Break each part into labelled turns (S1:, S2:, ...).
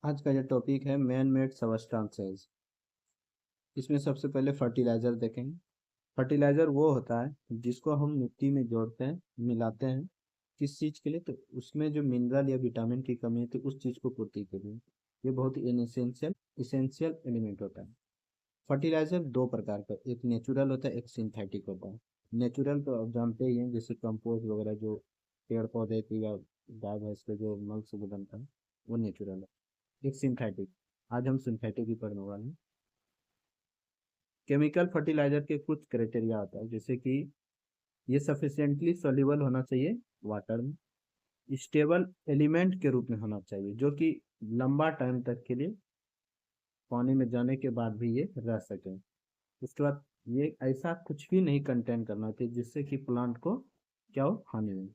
S1: आज का जो टॉपिक है मैन मेड सबस्टांसेस। इसमें सबसे पहले फर्टिलाइजर देखेंगे। फर्टिलाइजर वो होता है जिसको हम मिट्टी में जोड़ते हैं, मिलाते हैं। किस चीज़ के लिए? तो उसमें जो मिनरल या विटामिन की कमी है तो उस चीज़ को पूर्ति के लिए। ये बहुत ही इसेंशियल इसेंशियल एलिमेंट होता है। फर्टिलाइजर दो प्रकार का, एक नेचुरल होता है, एक सिंथेटिक होता है। नेचुरल तो आप जानते ही हैं, जैसे कंपोस्ट वगैरह जो पेड़ पौधे की या गाय भैंस के जो मल से बनता है, वो नेचुरल है। एक सिंथेटिक, आज हम सिंथेटिक ही पढ़ने वाले हैं। केमिकल फर्टिलाइजर के कुछ क्राइटेरिया होता है, जैसे कि ये सफिशिएंटली सॉल्युबल होना चाहिए वाटर में, स्टेबल एलिमेंट के रूप में होना चाहिए जो कि लंबा टाइम तक के लिए पानी में जाने के बाद भी ये रह सके। उसके बाद ये ऐसा कुछ भी नहीं कंटेन करना चाहिए जिससे कि प्लांट को क्या हो, हानि हो।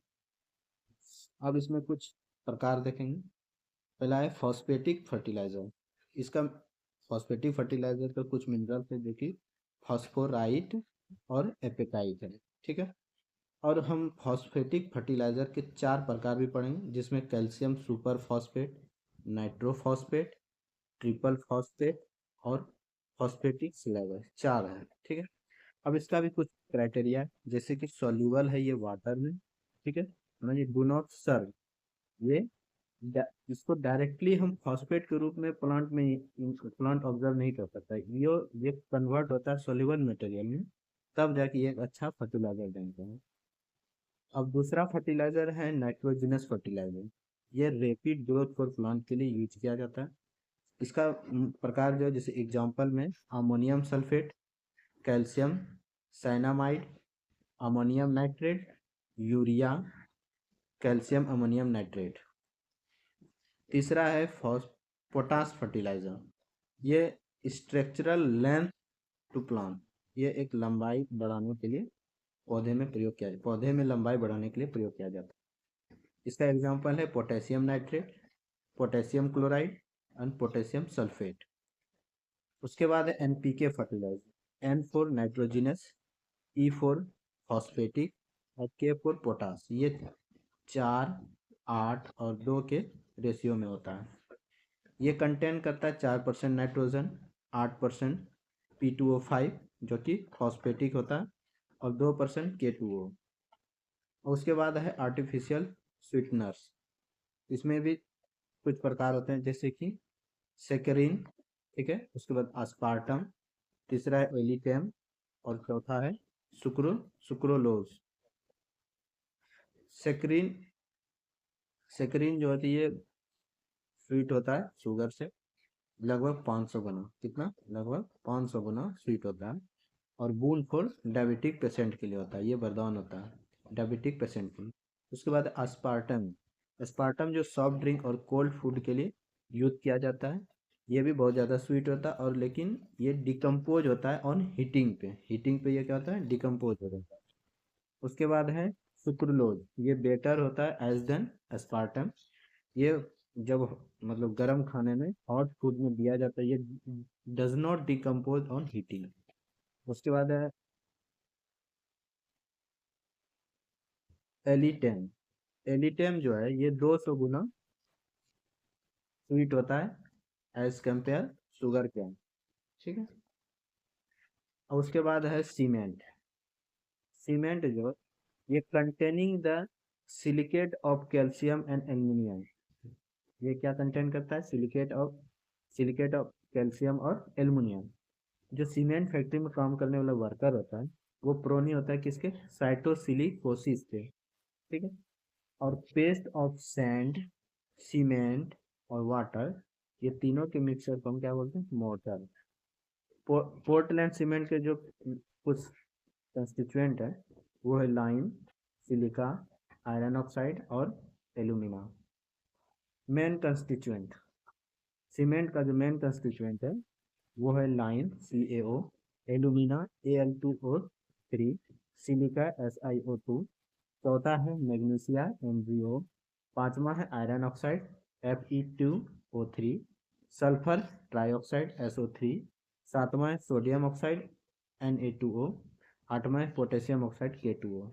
S1: अब इसमें कुछ प्रकार देखेंगे। पहला है फॉस्फेटिक फर्टिलाइजर। इसका फॉस्फेटिक फर्टिलाइजर का कुछ मिनरल्स है जो कि फॉस्फोराइट और एपेटाइट है। ठीक है। और हम फॉस्फेटिक फर्टिलाइजर के चार प्रकार भी पढ़ेंगे, जिसमें calcium super phosphate, nitrophosphate, triple phosphate और फॉस्फेटिक सिलाइवर, चार है। ठीक है। अब इसका भी कुछ क्राइटेरिया है, जैसे कि सॉल्यूबल है ये वाटर में। ठीक है। मतलब ये डू नॉट सर्व, ये इसको डायरेक्टली हम फॉस्फेट के रूप में प्लांट ऑब्जर्व नहीं कर सकता है। ये कन्वर्ट होता है सोल्यूबल मटेरियल में, तब जाके ये एक अच्छा फर्टिलाइजर बनता है। अब दूसरा फर्टिलाइजर है नाइट्रोजनस फर्टिलाइजर। ये रैपिड ग्रोथ फॉर प्लांट के लिए यूज किया जाता है। इसका प्रकार जो है, जैसे एग्जांपल में ammonium sulphate, calcium cyanamide, ammonium nitrate, urea, calcium ammonium nitrate. तीसरा है पोटास फर्टिलाइजर। ये स्ट्रक्चरल लेंथ टू प्लांट, ये एक लंबाई बढ़ाने के लिए पौधे में लंबाई बढ़ाने के लिए प्रयोग किया जाता है। इसका एग्जांपल है potassium nitrate, potassium chloride and potassium sulphate. उसके बाद है NPK fertiliser. N for nitrogenous, E for phosphatic और के फॉर पोटास। ये 4, 8 और 2 के रेशियो में होता है। ये कंटेन करता है 4% नाइट्रोजन, 8% P2O5 जो कि फॉस्फेटिक होता है, और 2% K2O। उसके बाद है आर्टिफिशियल स्वीटनर्स। इसमें भी कुछ प्रकार होते हैं, जैसे कि सेक्रिन। ठीक है। उसके बाद आस्पार्टम, तीसरा है ओलिटेम और चौथा है सुक्रोलोज। सेक्रिन सेक्रिन जो होती है स्वीट होता है शुगर से लगभग 500 गुना। कितना? लगभग 500 गुना स्वीट होता है। और बून फॉर डायबिटिक पेशेंट के लिए होता है, ये वरदान होता है डायबिटिक पेशेंट के लिए। उसके बाद अस्पार्टम। अस्पार्टम जो सॉफ्ट ड्रिंक और कोल्ड फूड के लिए यूज किया जाता है। ये भी बहुत ज़्यादा स्वीट होता है, और लेकिन ये डिकम्पोज होता है ऑन हीटिंग पे ये क्या होता है, डिकम्पोज हो जाता है। उसके बाद है सुक्रोलोज। ये बेटर होता है एज देन अस्पार्टम। ये जब मतलब गर्म खाने में, हॉट फूड में दिया जाता है, ये does not decompose on heating. उसके बाद है एलिटेम। एलिटेम जो है ये 200 गुना स्वीट होता है एज कंपेयर शुगर कैन। ठीक है। और उसके बाद है सीमेंट। सीमेंट जो ये containing the silicate of calcium and aluminium. ये क्या कंटेन करता है? सिलिकेट ऑफ कैल्शियम और एल्यूमिनियम। जो सीमेंट फैक्ट्री में काम करने वाला वर्कर होता है, वो प्रोनी होता है किसके? साइटोसिलिकोसिस के। ठीक है। और पेस्ट ऑफ सैंड, सीमेंट और वाटर, ये तीनों के मिक्सचर को हम क्या बोलते हैं? मोर्टार। पोर्टलैंड सीमेंट के जो कुछ कंस्टिट्यूएंट है, वो है लाइम, सिलिका, आयरन ऑक्साइड और एल्यूमिना। मेन कंस्टिट्यूएंट, सीमेंट का जो मेन कंस्टिट्यूएंट है वो है lime CaO, alumina Al2O3, silica SiO2, चौथा है मैग्नीशिया MgO, पांचवा है iron oxide Fe2O3, sulphur trioxide SO3, सातवां है सोडियम ऑक्साइड Na2O, आठवां है पोटेशियम ऑक्साइड K2O।